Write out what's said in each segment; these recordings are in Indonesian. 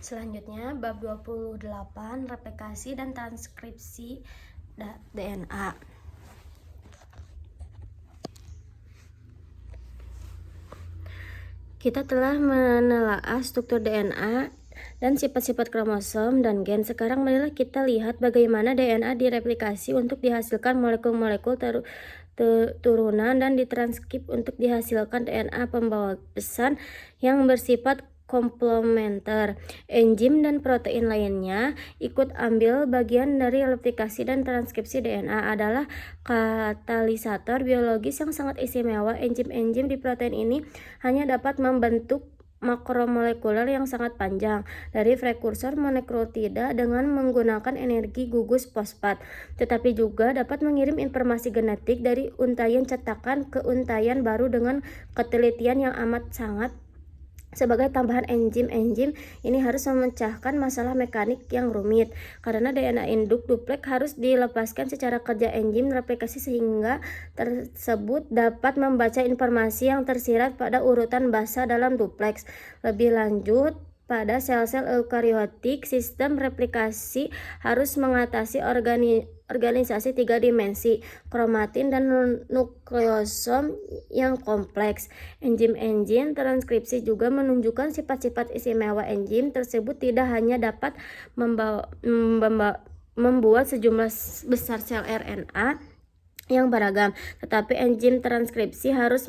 Selanjutnya, bab 28, replikasi dan transkripsi DNA. Kita telah menelaah struktur DNA dan sifat-sifat kromosom dan gen. Sekarang marilah kita lihat bagaimana DNA direplikasi untuk dihasilkan molekul-molekul turunan dan ditranskrip untuk dihasilkan DNA pembawa pesan yang bersifat komplementer. Enzim dan protein lainnya ikut ambil bagian dari replikasi dan transkripsi DNA adalah katalisator biologis yang sangat istimewa. Enzim-enzim di protein ini hanya dapat membentuk makromolekuler yang sangat panjang dari prekursor monokleotida dengan menggunakan energi gugus fosfat, tetapi juga dapat mengirim informasi genetik dari untaian cetakan ke untaian baru dengan ketelitian yang amat sangat. Sebagai tambahan, enzim-enzim ini harus memecahkan masalah mekanik yang rumit, karena DNA induk dupleks harus dilepaskan secara kerja enzim replikasi sehingga tersebut dapat membaca informasi yang tersirat pada urutan basa dalam dupleks. Lebih lanjut, pada sel-sel eukariotik, sistem replikasi harus mengatasi organisasi 3 dimensi, kromatin dan nukleosom yang kompleks. Enzim-enzim transkripsi juga menunjukkan sifat-sifat istimewa. Enzim tersebut tidak hanya dapat membuat sejumlah besar sel RNA yang beragam, tetapi enzim transkripsi harus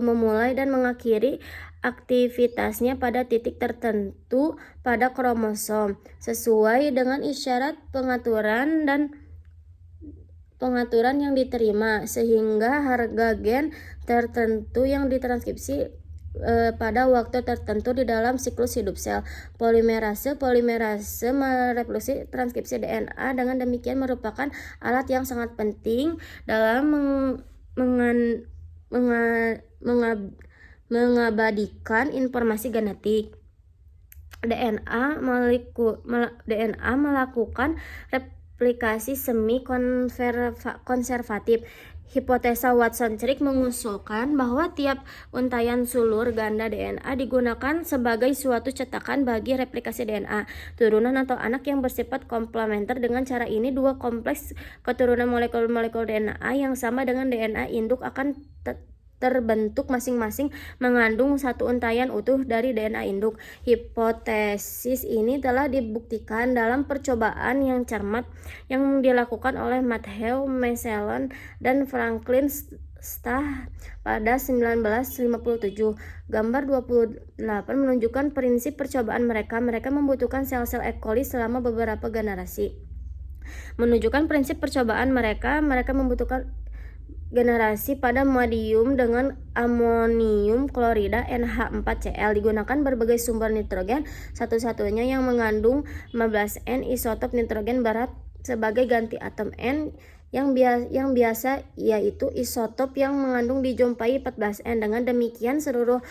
memulai dan mengakhiri aktivitasnya pada titik tertentu pada kromosom sesuai dengan isyarat pengaturan yang diterima, sehingga harga gen tertentu yang ditranskripsi pada waktu tertentu di dalam siklus hidup sel. Polimerase mereproduksi transkripsi DNA. Dengan demikian merupakan alat yang sangat penting dalam mengabadikan informasi genetik. DNA melakukan replikasi semi konservatif. Hipotesa Watson-Crick mengusulkan bahwa tiap untaian sulur ganda DNA digunakan sebagai suatu cetakan bagi replikasi DNA turunan atau anak yang bersifat komplementer. Dengan cara ini, dua kompleks keturunan molekul-molekul DNA yang sama dengan DNA induk akan terbentuk masing-masing mengandung satu untaian utuh dari DNA induk. Hipotesis ini telah dibuktikan dalam percobaan yang cermat yang dilakukan oleh Matthew Meselon dan Franklin Stah pada 1957. Gambar 28 menunjukkan prinsip percobaan mereka. Mereka membutuhkan sel-sel E. coli selama beberapa generasi. Menunjukkan prinsip percobaan mereka membutuhkan generasi pada medium dengan amonium klorida NH4Cl. Digunakan berbagai sumber nitrogen, satu-satunya yang mengandung 15N isotop nitrogen berat sebagai ganti atom N yang biasa, yaitu isotop yang mengandung dijumpai 14N. Dengan demikian, seluruh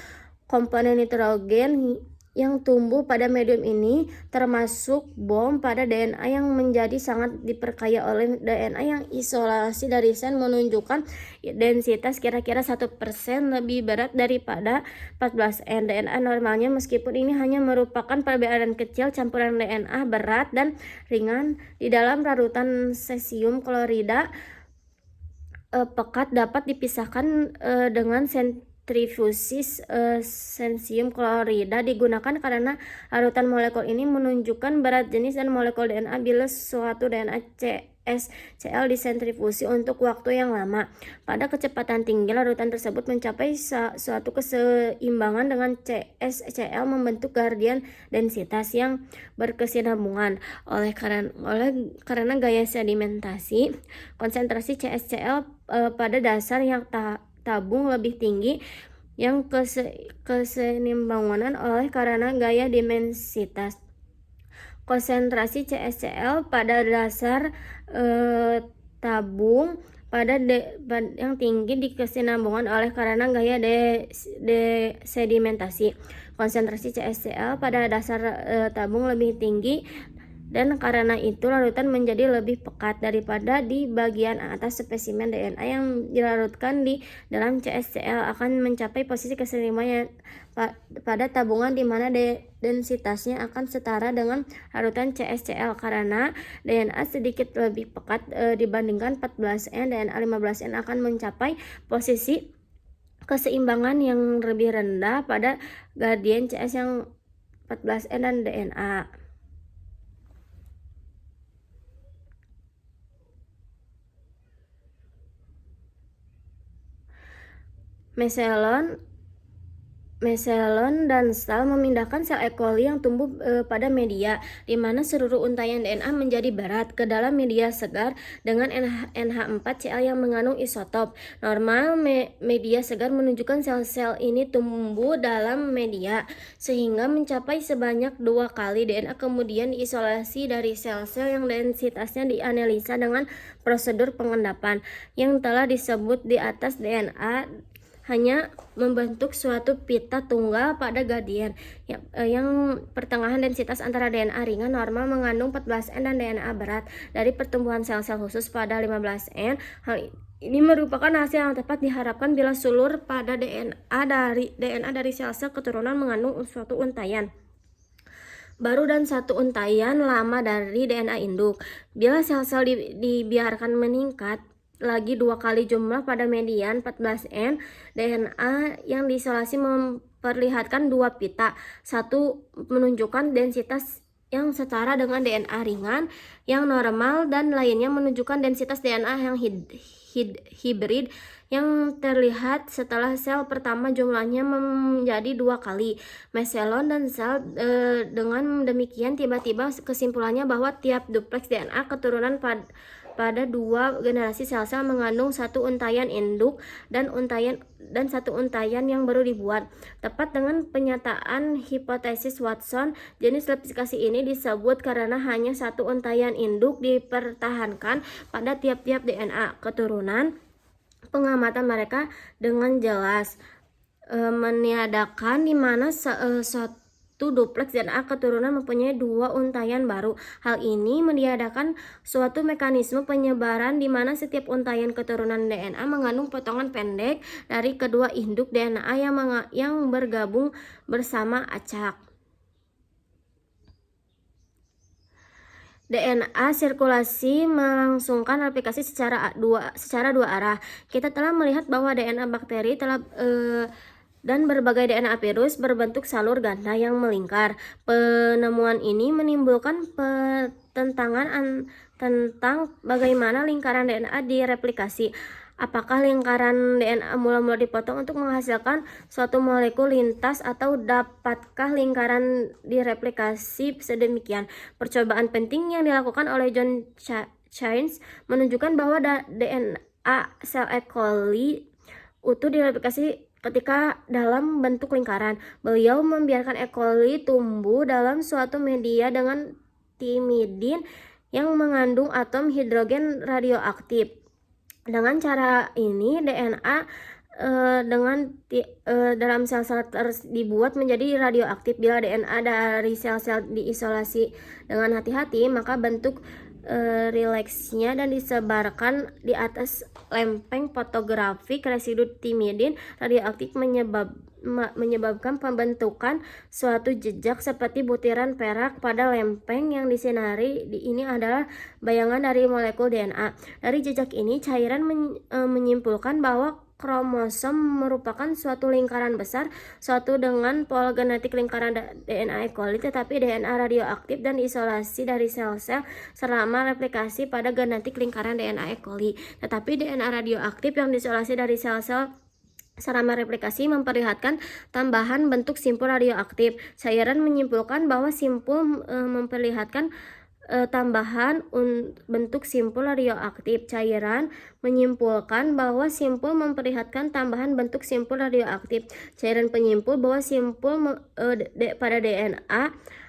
komponen nitrogen yang tumbuh pada medium ini, termasuk bom pada DNA yang menjadi sangat diperkaya oleh DNA yang isolasi dari sel, menunjukkan densitas kira-kira 1% lebih berat daripada 14N. DNA normalnya, meskipun ini hanya merupakan perbedaan kecil, campuran DNA berat dan ringan di dalam larutan cesium klorida pekat dapat dipisahkan dengan sentrifusis. Cesium klorida digunakan karena larutan molekul ini menunjukkan berat jenis dan molekul DNA bila suatu DNA CSCl disentrifusi untuk waktu yang lama. Pada kecepatan tinggi, larutan tersebut mencapai suatu keseimbangan dengan CSCl membentuk gradien densitas yang berkesinambungan. Oleh karena gaya sedimentasi, konsentrasi CSCl pada dasar yang tabung lebih tinggi yang keseimbangan oleh karena gaya dimensitas. Konsentrasi CSCl pada dasar tabung yang tinggi dikesinambungan oleh karena gaya sedimentasi. Konsentrasi CSCl pada dasar tabung lebih tinggi dan karena itu larutan menjadi lebih pekat daripada di bagian atas. Spesimen DNA yang dilarutkan di dalam CSCL akan mencapai posisi keseimbangan pada tabungan di mana densitasnya akan setara dengan larutan CSCL. Karena DNA sedikit lebih pekat dibandingkan 14N, DNA 15N akan mencapai posisi keseimbangan yang lebih rendah pada gradien CS yang 14N dan DNA. Meselon dan Stahl memindahkan sel E. coli yang tumbuh pada media, di mana seluruh untaian DNA menjadi berat, ke dalam media segar dengan NH4Cl yang mengandung isotop normal. Media segar menunjukkan sel-sel ini tumbuh dalam media, sehingga mencapai sebanyak 2 kali. DNA kemudian diisolasi dari sel-sel yang densitasnya dianalisa dengan prosedur pengendapan yang telah disebut di atas. DNA hanya membentuk suatu pita tunggal pada gradien yang pertengahan densitas antara DNA ringan normal mengandung 14N dan DNA berat dari pertumbuhan sel-sel khusus pada 15N. Hal ini merupakan hasil yang tepat diharapkan bila sulur pada DNA dari sel-sel keturunan mengandung suatu untaian baru dan satu untaian lama dari DNA induk. Bila sel-sel dibiarkan meningkat lagi 2 kali jumlah pada median 14N, DNA yang diisolasi memperlihatkan 2 pita. Satu menunjukkan densitas yang setara dengan DNA ringan yang normal dan lainnya menunjukkan densitas DNA yang hibrid yang terlihat setelah sel pertama jumlahnya menjadi 2 kali. Meselon dan Stahl dengan demikian tiba-tiba kesimpulannya bahwa tiap dupleks DNA keturunan pada 2 generasi sel-sel mengandung satu untaian induk dan satu untaian yang baru dibuat. Tepat dengan penyataan hipotesis Watson, jenis replikasi ini disebut karena hanya satu untaian induk dipertahankan pada tiap-tiap DNA keturunan. Pengamatan mereka dengan jelas meniadakan di mana suatu dupleks DNA keturunan mempunyai 2 untaian baru. Hal ini meniadakan suatu mekanisme penyebaran di mana setiap untaian keturunan DNA mengandung potongan pendek dari kedua induk DNA yang bergabung bersama acak. DNA sirkulasi melangsungkan replikasi secara dua arah. Kita telah melihat bahwa DNA bakteri dan berbagai DNA virus berbentuk salur ganda yang melingkar. Penemuan ini menimbulkan pertentangan tentang bagaimana lingkaran DNA direplikasi. Apakah lingkaran DNA mula-mula dipotong untuk menghasilkan suatu molekul lintas atau dapatkah lingkaran direplikasi sedemikian? Percobaan penting yang dilakukan oleh John Chines menunjukkan bahwa DNA sel E. coli utuh direplikasi ketika dalam bentuk lingkaran. Beliau membiarkan E. coli tumbuh dalam suatu media dengan timidin yang mengandung atom hidrogen radioaktif. Dengan cara ini DNA dalam sel-sel dibuat menjadi radioaktif. Bila DNA dari sel-sel diisolasi dengan hati-hati, maka bentuk rileksnya dan disebarkan di atas lempeng fotografik. Residu timidin radioaktif menyebabkan pembentukan suatu jejak seperti butiran perak pada lempeng yang disinari. Ini adalah bayangan dari molekul DNA. Dari jejak ini, cairan menyimpulkan bahwa kromosom merupakan suatu lingkaran besar, suatu dengan pola genetik lingkaran DNA E. coli, tetapi DNA radioaktif dan isolasi dari sel-sel selama replikasi pada genetik lingkaran DNA E. coli. Tetapi DNA radioaktif yang diisolasi dari sel-sel selama replikasi memperlihatkan tambahan bentuk simpul radioaktif. Cairan menyimpulkan bahwa simpul memperlihatkan tambahan bentuk simpul radioaktif. Cairan menyimpulkan bahwa simpul memperlihatkan tambahan bentuk simpul radioaktif. Cairan penyimpul bahwa simpul pada DNA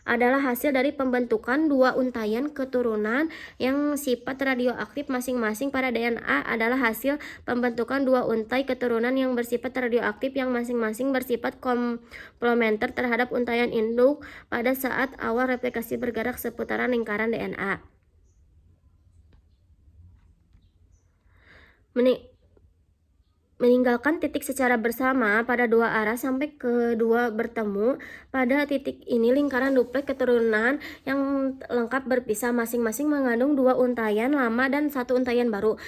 adalah hasil dari pembentukan dua untayan keturunan yang sifat radioaktif masing-masing pada DNA adalah hasil pembentukan dua untai keturunan yang bersifat radioaktif yang masing-masing bersifat komplementer terhadap untayan induk pada saat awal replikasi bergerak seputaran lingkaran DNA. Meninggalkan titik secara bersama pada dua arah sampai kedua bertemu. Pada titik ini lingkaran dupleks keturunan yang lengkap berpisah masing-masing mengandung dua untayan lama dan satu untayan baru.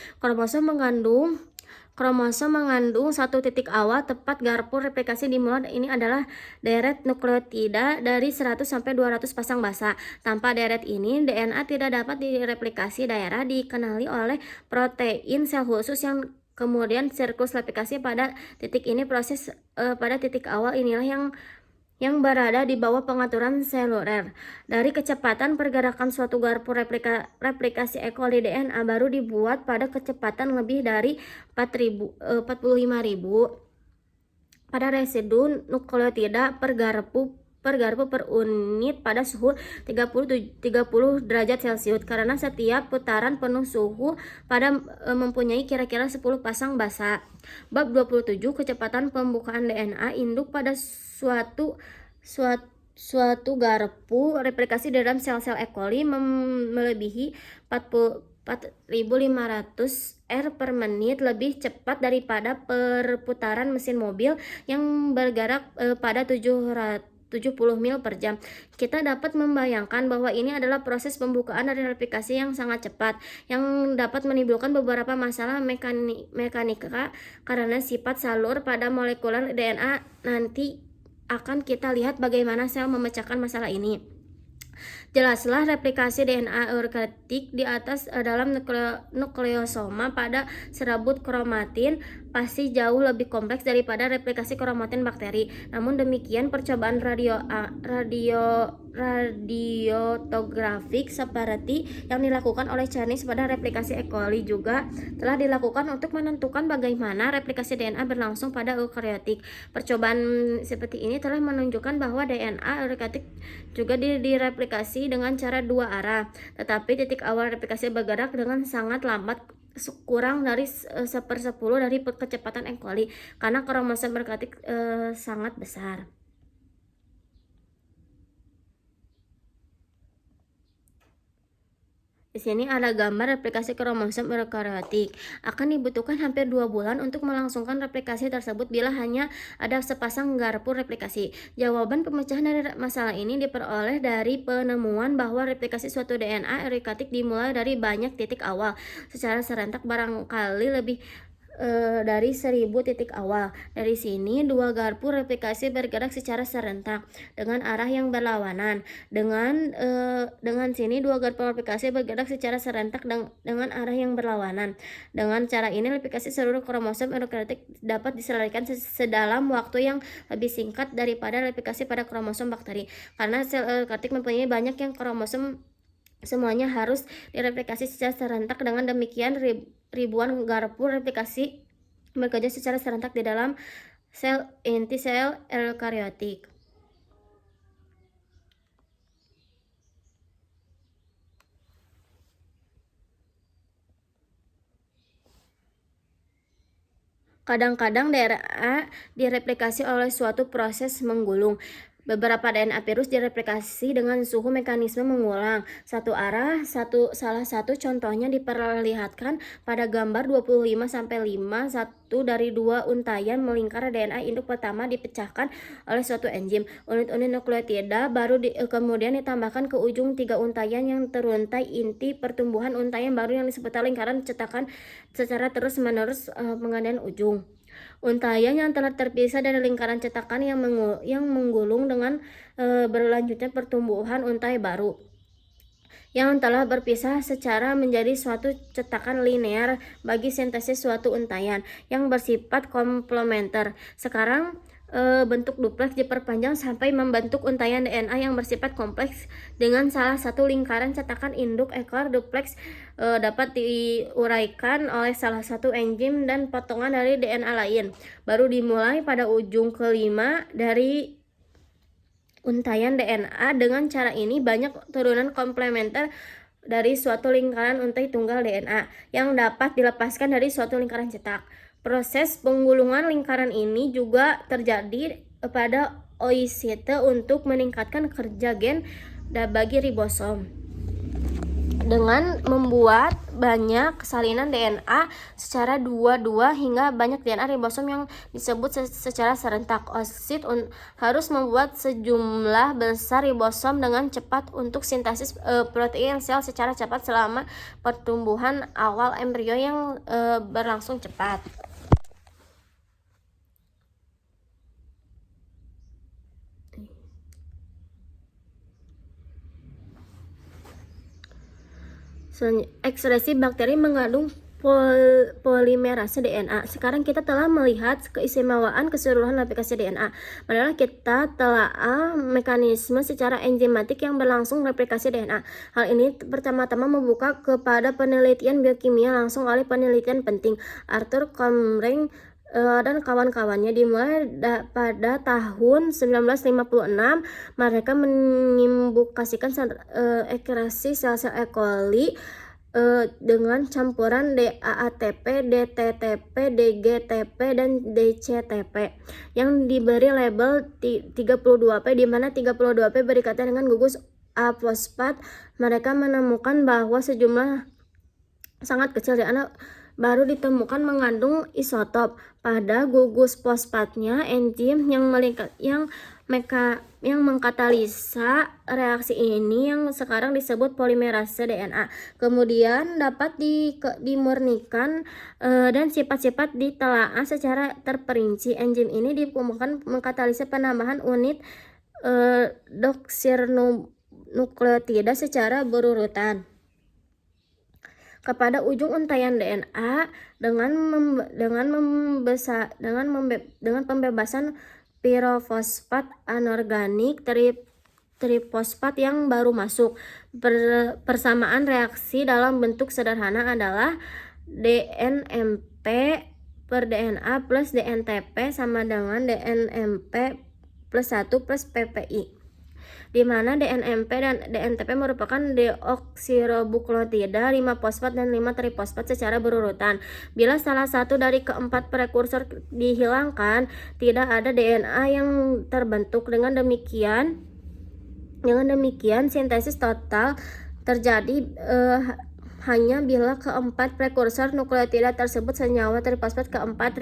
Kromosom mengandung satu titik awal tepat garpu replikasi dimulai. Ini adalah deret nukleotida dari 100 sampai 200 pasang basa. Tanpa deret ini DNA tidak dapat direplikasi daerah dikenali oleh protein sel khusus yang kemudian siklus replikasi pada titik ini pada titik awal inilah yang berada di bawah pengaturan seluler. Dari kecepatan pergerakan suatu garpu replikasi E. coli DNA baru dibuat pada kecepatan lebih dari 45.000 pada residu nukleotida per garpu per unit pada suhu 30 derajat Celcius karena setiap putaran penuh suhu pada mempunyai kira-kira 10 pasang basa. Bab 27 kecepatan pembukaan DNA induk pada suatu garpu replikasi dalam sel-sel E. coli melebihi 4.500 R per menit lebih cepat daripada perputaran mesin mobil yang bergerak pada 70 mil per jam. Kita dapat membayangkan bahwa ini adalah proses pembukaan dari replikasi yang sangat cepat, yang dapat menimbulkan beberapa masalah mekanika karena sifat salur pada molekuler DNA. Nanti akan kita lihat bagaimana sel memecahkan masalah ini. Jelaslah replikasi DNA eukariotik di atas dalam nukleosoma pada serabut kromatin pasti jauh lebih kompleks daripada replikasi kromatin bakteri. Namun demikian percobaan radiotografik seperti yang dilakukan oleh Chinese pada replikasi E. coli juga telah dilakukan untuk menentukan bagaimana replikasi DNA berlangsung pada eukariotik. Percobaan seperti ini telah menunjukkan bahwa DNA eukariotik juga direplikasi dengan cara dua arah, tetapi titik awal replikasi bergerak dengan sangat lambat, kurang dari 1/10 dari kecepatan E. coli karena kromosom eukariotik sangat besar. Di sini ada gambar replikasi kromosom eukariotik. Akan dibutuhkan hampir 2 bulan untuk melangsungkan replikasi tersebut bila hanya ada sepasang garpu replikasi. Jawaban pemecahan dari masalah ini diperoleh dari penemuan bahwa replikasi suatu DNA eukariotik dimulai dari banyak titik awal secara serentak, barangkali lebih dari 1000 titik awal. Dari sini dua garpu replikasi bergerak secara serentak dengan arah yang berlawanan. Dengan sini dua garpu replikasi bergerak secara serentak dengan arah yang berlawanan. Dengan cara ini replikasi seluruh kromosom eukariotik dapat diselesaikan sedalam waktu yang lebih singkat daripada replikasi pada kromosom bakteri. Karena sel eukariotik mempunyai banyak yang kromosom, semuanya harus direplikasi secara serentak. Dengan demikian ribuan garpu replikasi bekerja secara serentak di dalam sel inti sel eukariotik. Kadang-kadang DNA direplikasi oleh suatu proses menggulung. Beberapa DNA virus direplikasi dengan suhu mekanisme mengulang satu arah. Salah satu contohnya diperlihatkan pada gambar 25/5. Satu dari dua untayan melingkar DNA induk pertama dipecahkan oleh suatu enzim. Unit-unit nukleotida baru kemudian ditambahkan ke ujung tiga untayan yang teruntai inti pertumbuhan untayan baru yang disebut lingkaran cetakan secara terus-menerus penggantian ujung. Untayan yang telah terpisah dari lingkaran cetakan yang menggulung dengan berlanjutnya pertumbuhan untai baru yang telah berpisah secara menjadi suatu cetakan linear bagi sintesis suatu untayan yang bersifat komplementer. Sekarang bentuk dupleks diperpanjang sampai membentuk untayan DNA yang bersifat kompleks dengan salah satu lingkaran cetakan induk. Ekor dupleks dapat diuraikan oleh salah satu enzim dan potongan dari DNA lain, baru dimulai pada ujung kelima dari untayan DNA. Dengan cara ini banyak turunan komplementer dari suatu lingkaran untai tunggal DNA yang dapat dilepaskan dari suatu lingkaran cetak. Proses penggulungan lingkaran ini juga terjadi pada oocyte untuk meningkatkan kerja gen bagi ribosom dengan membuat banyak salinan DNA secara dua-dua hingga banyak DNA ribosom yang disebut secara serentak. Oocyte harus membuat sejumlah besar ribosom dengan cepat untuk sintesis protein sel secara cepat selama pertumbuhan awal embrio yang berlangsung cepat. Ekspresi bakteri mengandung polimerase DNA. Sekarang kita telah melihat keistimewaan keseluruhan aplikasi DNA. Marilah kita telah mekanisme secara enzimatik yang berlangsung replikasi DNA. Hal ini pertama-tama membuka kepada penelitian biokimia langsung oleh penelitian penting Arthur Comrie dan kawan-kawannya. Dimulai pada tahun 1956, mereka mengindukasikan ekspresi sel-sel E. coli dengan campuran DAATP, DTTP, DGTP, dan DCTP yang diberi label 32P, di mana 32P berikatan dengan gugus A fosfat. Mereka menemukan bahwa sejumlah sangat kecil DNA baru ditemukan mengandung isotop. Pada gugus fosfatnya, enzim yang mengkatalisa reaksi ini yang sekarang disebut polimerase DNA kemudian dapat dimurnikan dan sifat-sifat ditelaah secara terperinci. Enzim ini dikembangkan mengkatalisa penambahan unit deoksiribonukleotida secara berurutan kepada ujung untaian DNA dengan pembebasan pirofosfat anorganik trifosfat yang baru masuk. Persamaan reaksi dalam bentuk sederhana adalah DNMP per DNA plus DNTP sama dengan DNMP plus 1 plus PPI, di mana DNMP dan DNTP merupakan deoksiribonukleotida 5-fosfat dan 5-trifosfat secara berurutan. Bila salah satu dari keempat prekursor dihilangkan, tidak ada DNA yang terbentuk. Dengan demikian sintesis total terjadi hanya bila keempat prekursor nukleotida tersebut senyawa trifosfat keempat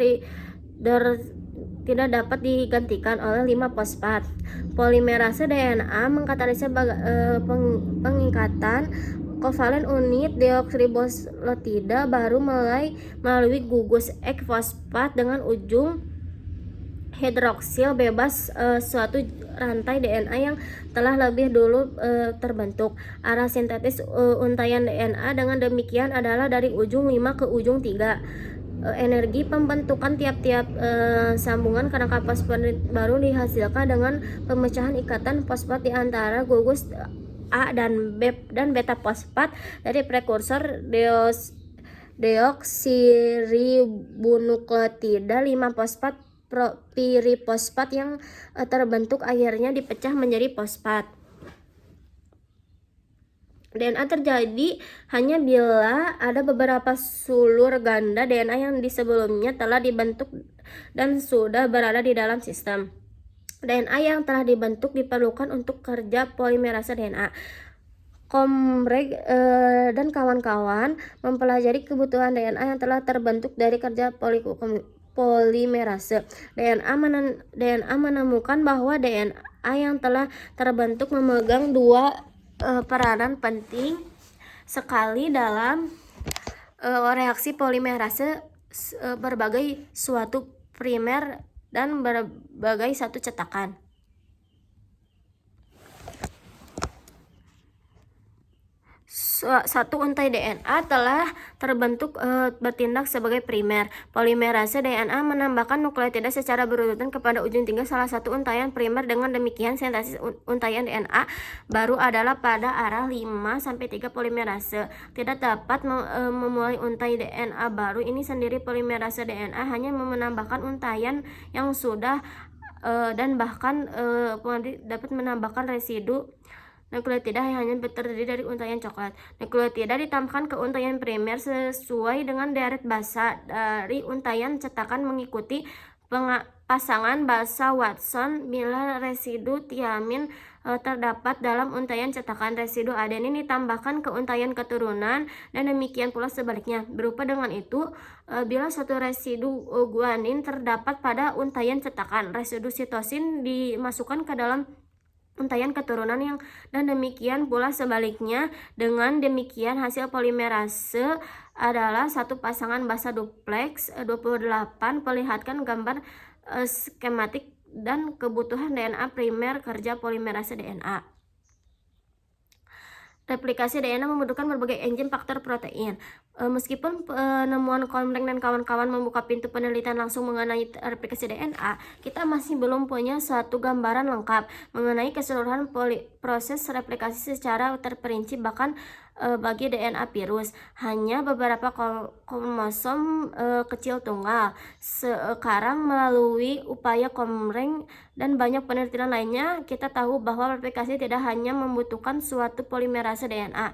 tidak dapat digantikan oleh 5-fosfat. Polimerase DNA mengkatalisa pengikatan kovalen unit deoksiribonukleotida baru melalui gugus X fosfat dengan ujung hidroksil bebas suatu rantai DNA yang telah lebih dulu terbentuk. Arah sintetis untaian DNA dengan demikian adalah dari ujung 5 ke ujung 3. Energi pembentukan tiap-tiap sambungan kerangka fosfat baru dihasilkan dengan pemecahan ikatan fosfat di antara gugus A dan beta fosfat dari prekursor deoksiribonukleotida 5-fosfat pirifosfat yang terbentuk akhirnya dipecah menjadi fosfat. DNA terjadi hanya bila ada beberapa sulur ganda DNA yang sebelumnya telah dibentuk dan sudah berada di dalam sistem. DNA yang telah dibentuk diperlukan untuk kerja polimerase DNA. Comrie dan kawan-kawan mempelajari kebutuhan DNA yang telah terbentuk dari kerja polimerase. DNA menemukan bahwa DNA yang telah terbentuk memegang dua peranan penting sekali dalam reaksi polimerase berbagai suatu primer dan berbagai satu cetakan. Satu untai DNA telah terbentuk bertindak sebagai primer. Polimerase DNA menambahkan nukleotida secara berurutan kepada ujung 3 salah satu untaian primer. Dengan demikian sintesis untaian DNA baru adalah pada arah 5-3 polimerase. Tidak dapat memulai untai DNA baru ini sendiri. Polimerase DNA hanya menambahkan untaian yang sudah dan bahkan dapat menambahkan residu nukleotida yang hanya terdiri dari untaian coklat. Nukleotida ditambahkan ke untaian primer sesuai dengan deret basa dari untaian cetakan mengikuti pasangan basa Watson bila residu tiamin terdapat dalam untaian cetakan. Residu adenin ditambahkan ke untaian keturunan dan demikian pula sebaliknya. Berupa dengan itu, bila suatu residu guanin terdapat pada untaian cetakan, residu sitosin dimasukkan ke dalam untaian keturunan dan demikian pula sebaliknya. Dengan demikian hasil polimerase adalah satu pasangan basa duplex 28. Perlihatkan gambar skematik dan kebutuhan DNA primer kerja polimerase DNA. Replikasi DNA membutuhkan berbagai enzim faktor protein. Meskipun penemuan Komreng dan kawan-kawan membuka pintu penelitian langsung mengenai replikasi DNA, kita masih belum punya suatu gambaran lengkap mengenai keseluruhan proses replikasi secara terperinci. Bahkan bagi DNA virus, hanya beberapa kromosom kecil tunggal. Sekarang melalui upaya Komreng dan banyak penelitian lainnya, kita tahu bahwa replikasi tidak hanya membutuhkan suatu polimerase DNA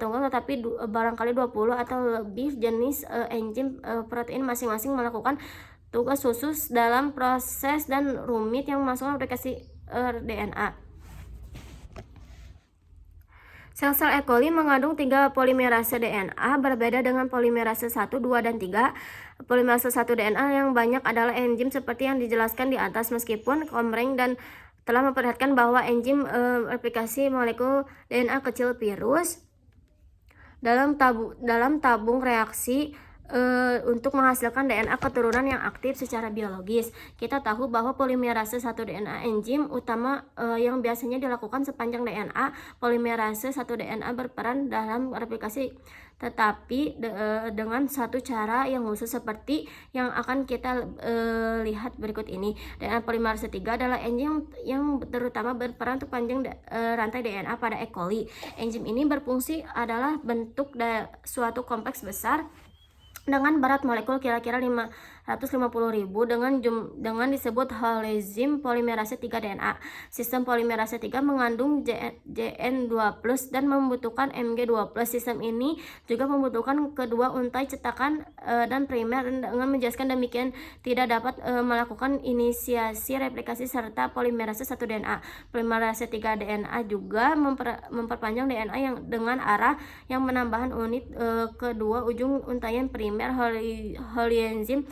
tunggal, tetapi barangkali 20 atau lebih jenis enzim protein masing-masing melakukan tugas khusus dalam proses dan rumit yang masuk replikasi DNA. Sel-sel E. coli mengandung 3 polimerase DNA berbeda dengan polimerase 1, 2, dan 3. Polimerase 1 DNA yang banyak adalah enzim seperti yang dijelaskan di atas. Meskipun Komreng dan telah memperlihatkan bahwa enzim replikasi molekul DNA kecil virus dalam tabung reaksi untuk menghasilkan DNA keturunan yang aktif secara biologis. Kita tahu bahwa polimerase 1 DNA enzim utama yang biasanya dilakukan sepanjang DNA. Polimerase 1 DNA berperan dalam replikasi, tetapi dengan satu cara yang khusus seperti yang akan kita lihat berikut ini. DNA polimerase 3 adalah enzim yang terutama berperan untuk panjang rantai DNA pada E. coli. Enzim ini berfungsi adalah bentuk suatu kompleks besar dengan berat molekul kira-kira 550.000 dengan disebut holezim polimerase 3 DNA. Sistem polimerase 3 mengandung JN2+ dan membutuhkan Mg2+. Sistem ini juga membutuhkan kedua untai cetakan dan primer, dan dengan menjelaskan demikian tidak dapat melakukan inisiasi replikasi serta polimerase 1 DNA. Polimerase 3 DNA juga memperpanjang DNA yang dengan arah yang menambahkan unit kedua ujung untaian primer holyenzim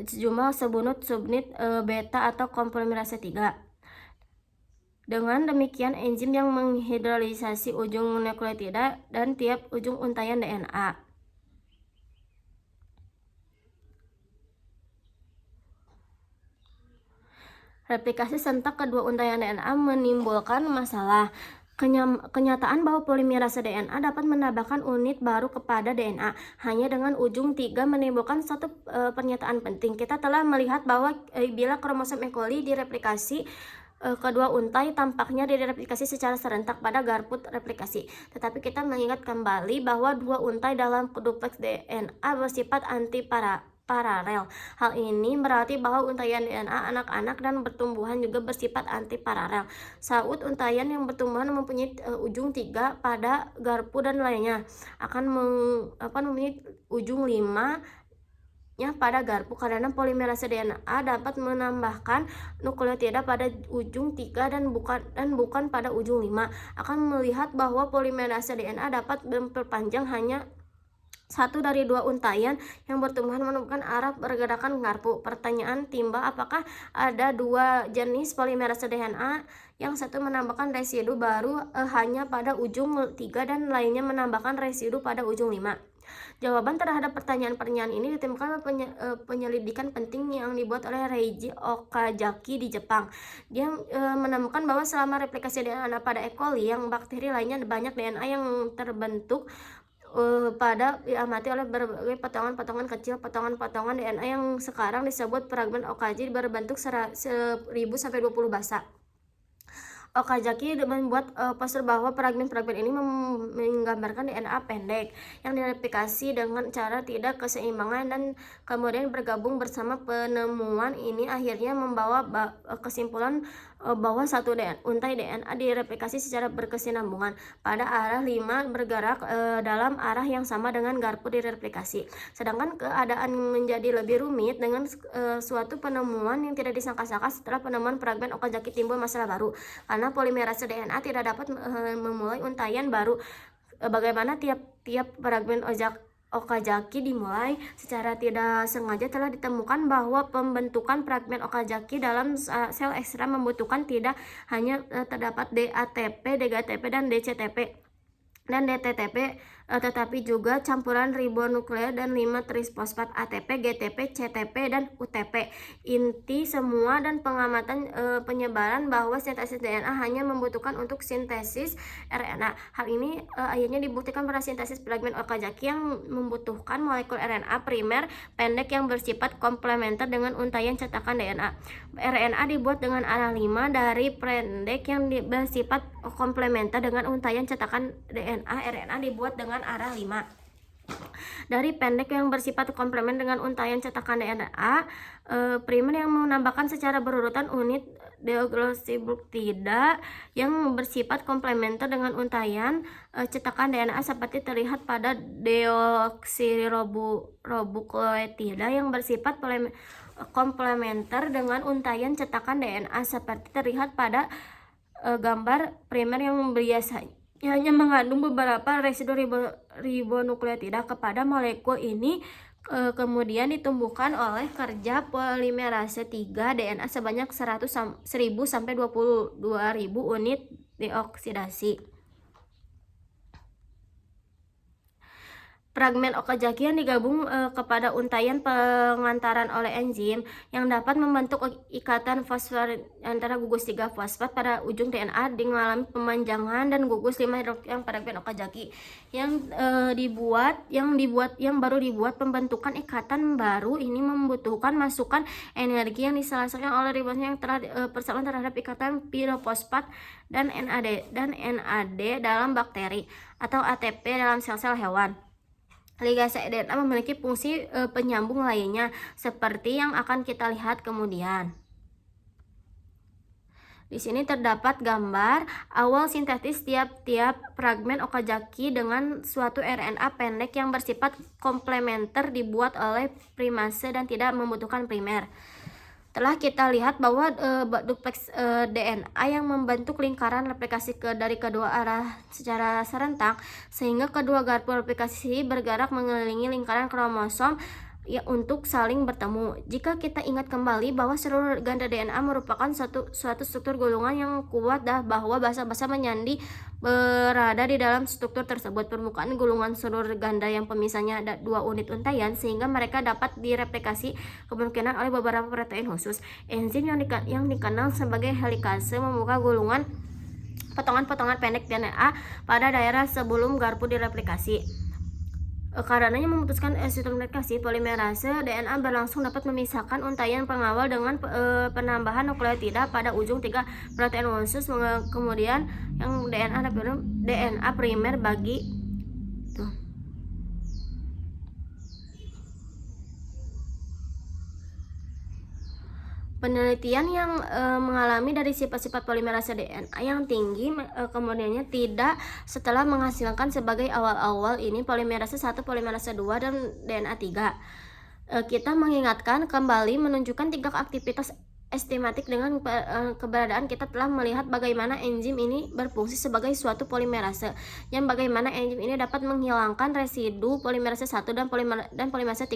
sejumlah subunit beta atau polimerase 3. Dengan demikian enzim yang menghidrolisasi ujung nukleotida dan tiap ujung untaian DNA. Replikasi sentak kedua untaian DNA menimbulkan masalah. Kenyataan bahwa polimerase DNA dapat menambahkan unit baru kepada DNA hanya dengan ujung 3 menimbulkan satu pernyataan penting. Kita telah melihat bahwa bila kromosom E. coli direplikasi, kedua untai tampaknya direplikasi secara serentak pada garput replikasi. Tetapi kita mengingat kembali bahwa dua untai dalam duplex DNA bersifat antiparalel. Hal ini berarti bahwa untaian DNA anak-anak dan pertumbuhan juga bersifat antiparalel. Saat untaian yang bertumbuhan mempunyai ujung 3 pada garpu dan lainnya akan mempunyai ujung 5 pada garpu, karena polimerase DNA dapat menambahkan nukleotida pada ujung 3 dan bukan pada ujung 5. Akan melihat bahwa polimerase DNA dapat memperpanjang hanya satu dari dua untaian yang bertumbuhan menemukan arah pergerakan garpu. Pertanyaan timbul, apakah ada dua jenis polimerase DNA, yang satu menambahkan residu baru hanya pada ujung 3 dan lainnya menambahkan residu pada ujung 5? Jawaban terhadap pertanyaan-pertanyaan ini ditemukan penyelidikan penting yang dibuat oleh Reiji Okazaki di Jepang. Dia menemukan bahwa selama replikasi DNA pada E. coli, yang bakteri lainnya banyak DNA yang terbentuk pada diamati oleh berbagai potongan-potongan kecil, potongan-potongan DNA yang sekarang disebut fragmen Okaji berbentuk 1000 sampai 20 basa. Okazaki membuat poster bahwa fragmen-fragmen ini menggambarkan DNA pendek yang direplikasi dengan cara tidak keseimbangan, dan kemudian bergabung bersama penemuan ini akhirnya membawa kesimpulan bahwa satu untai DNA direplikasi secara berkesinambungan pada arah 5 bergerak dalam arah yang sama dengan garpu direplikasi. Sedangkan keadaan menjadi lebih rumit dengan suatu penemuan yang tidak disangka-sangka setelah penemuan fragmen Okazaki timbul masalah baru, karena polimerase DNA tidak dapat memulai untaian baru. Bagaimana tiap fragmen Okazaki dimulai secara tidak sengaja, telah ditemukan bahwa pembentukan fragmen Okazaki dalam sel ekstra membutuhkan tidak hanya terdapat DATP, DGTP, dan DCTP dan DTTP, tetapi juga campuran ribonukleot dan 5 trisfosfat ATP, GTP, CTP, dan UTP. Inti semua dan pengamatan penyebaran bahwa sintesis DNA hanya membutuhkan untuk sintesis RNA. Hal ini akhirnya dibuktikan pada sintesis fragmen Okazaki yang membutuhkan molekul RNA primer pendek yang bersifat komplementer dengan untaian cetakan DNA. RNA dibuat dengan arah 5 dari pendek yang bersifat komplementer dengan untaian cetakan DNA. RNA dibuat dengan arah 5 dari pendek yang bersifat komplement dengan untaian cetakan DNA primer yang menambahkan secara berurutan unit deoksiributida yang bersifat komplementer dengan untaian cetakan DNA seperti terlihat pada deoksiribonukleotida yang bersifat komplementer dengan untaian cetakan DNA seperti terlihat pada gambar primer yang biasanya hanya mengandung beberapa residu ribonukleotida. Kepada molekul ini kemudian ditumbuhkan oleh kerja polimerase 3 DNA sebanyak 1000 sampai 22.000 unit deoksidasi. Fragmen Okazaki yang digabung kepada untaian pengantaran oleh enzim yang dapat membentuk ikatan fosfor antara gugus 3 fosfat pada ujung DNA mengalami pemanjangan, dan gugus 5 hidroksilat fragmen Okazaki yang baru dibuat. Pembentukan ikatan baru ini membutuhkan masukan energi yang diselesaikan oleh ribosoma yang telah bersamaan terhadap ikatan pirofosfat dan NAD dalam bakteri atau ATP dalam sel-sel hewan. Ligase DNA memiliki fungsi penyambung lainnya seperti yang akan kita lihat kemudian. Di sini terdapat gambar awal sintetis tiap-tiap fragmen Okazaki dengan suatu RNA pendek yang bersifat komplementer dibuat oleh primase dan tidak membutuhkan primer. Telah kita lihat bahwa dupleks DNA yang membentuk lingkaran replikasi dari kedua arah secara serentak, sehingga kedua garpu replikasi bergerak mengelilingi lingkaran kromosom untuk saling bertemu. Jika kita ingat kembali bahwa seluruh ganda DNA merupakan suatu struktur gulungan yang kuat, bahwa basa-basa menyandi berada di dalam struktur tersebut. Permukaan gulungan seluruh ganda yang pemisahnya ada 2 unit untaian, sehingga mereka dapat direplikasi kemungkinan oleh beberapa protein khusus. Enzim yang dikenal sebagai helikase membuka gulungan potongan-potongan pendek DNA pada daerah sebelum garpu direplikasi. Karenanya memutuskan replikasi polimerase DNA berlangsung dapat memisahkan untaian pengawal dengan penambahan nukleotida pada ujung 3 protein khusus, kemudian yang DNA primer bagi penelitian yang mengalami dari sifat-sifat polimerase DNA yang tinggi kemudiannya tidak setelah menghasilkan sebagai awal-awal ini polimerase 1, polimerase 2, dan DNA 3. Kita mengingatkan kembali menunjukkan 3 aktivitas estimatik. Dengan keberadaan kita telah melihat bagaimana enzim ini berfungsi sebagai suatu polimerase, yang bagaimana enzim ini dapat menghilangkan residu polimerase 1 dan polimerase 3